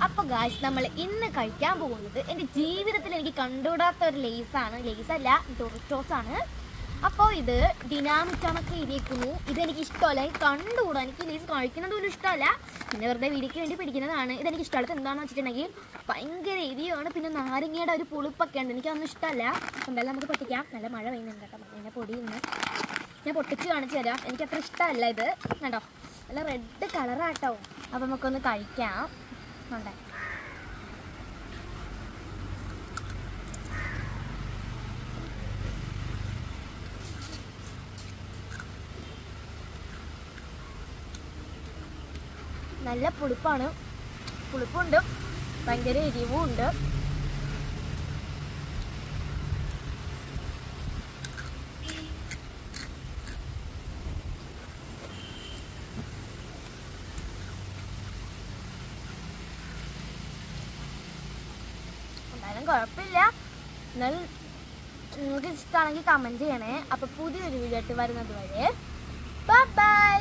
അപ്പോൾ ഗായ്സ് നമ്മൾ ഇന്ന് കഴിക്കാൻ പോകുന്നത് എൻ്റെ ജീവിതത്തിൽ എനിക്ക് കണ്ടുകൂടാത്ത ഒരു ലേസാണ്. ലേസല്ല, ഡോറിറ്റോസാണ്. അപ്പോൾ ഇത് ഡിനാമിറ്റാണൊക്കെ ഇരിക്കുന്നു. ഇതെനിക്ക് ഇഷ്ടമല്ല, എനിക്ക് കണ്ടുകൂടാ. എനിക്ക് ലേസ് കഴിക്കുന്നത് പോലും ഇഷ്ടമല്ല. പിന്നെ വെറുതെ വീടിക്ക് വേണ്ടി പിടിക്കുന്നതാണ്. ഇതെനിക്ക് ഇഷ്ടമല്ലാത്ത എന്താണെന്ന് വെച്ചിട്ടുണ്ടെങ്കിൽ ഭയങ്കര എരിയാണ്. പിന്നെ നാരങ്ങയുടെ ഒരു പുളിപ്പൊക്കെ ഉണ്ട്, എനിക്കതൊന്നും ഇഷ്ടമല്ല. എന്തായാലും നമുക്ക് പൊട്ടിക്കാം. നല്ല മഴ പെയ്യുന്നുണ്ട് കേട്ടോ, മഴേൻ്റെ പൊടിയുണ്ട്. ഞാൻ പൊട്ടിച്ച് കാണിച്ചു തരാം. എനിക്കത്ര ഇഷ്ടമല്ല ഇത്. കണ്ടോ, നല്ല റെഡ് കളറാട്ടോ. അപ്പം നമുക്കൊന്ന് കഴിക്കാം. ഉണ്ടേ നല്ല പുളിപ്പാണ്, പുളിപ്പുണ്ട്, ഭയങ്കര എരിവും ഉണ്ട്. എന്തായാലും കുഴപ്പമില്ല. എന്നാലും നിങ്ങൾക്ക് ഇഷ്ടമാണെങ്കിൽ കമൻറ്റ് ചെയ്യണേ. അപ്പോൾ പുതിയൊരു വീഡിയോ ആയിട്ട് വരുന്നത് വരെ ബൈ ബൈ.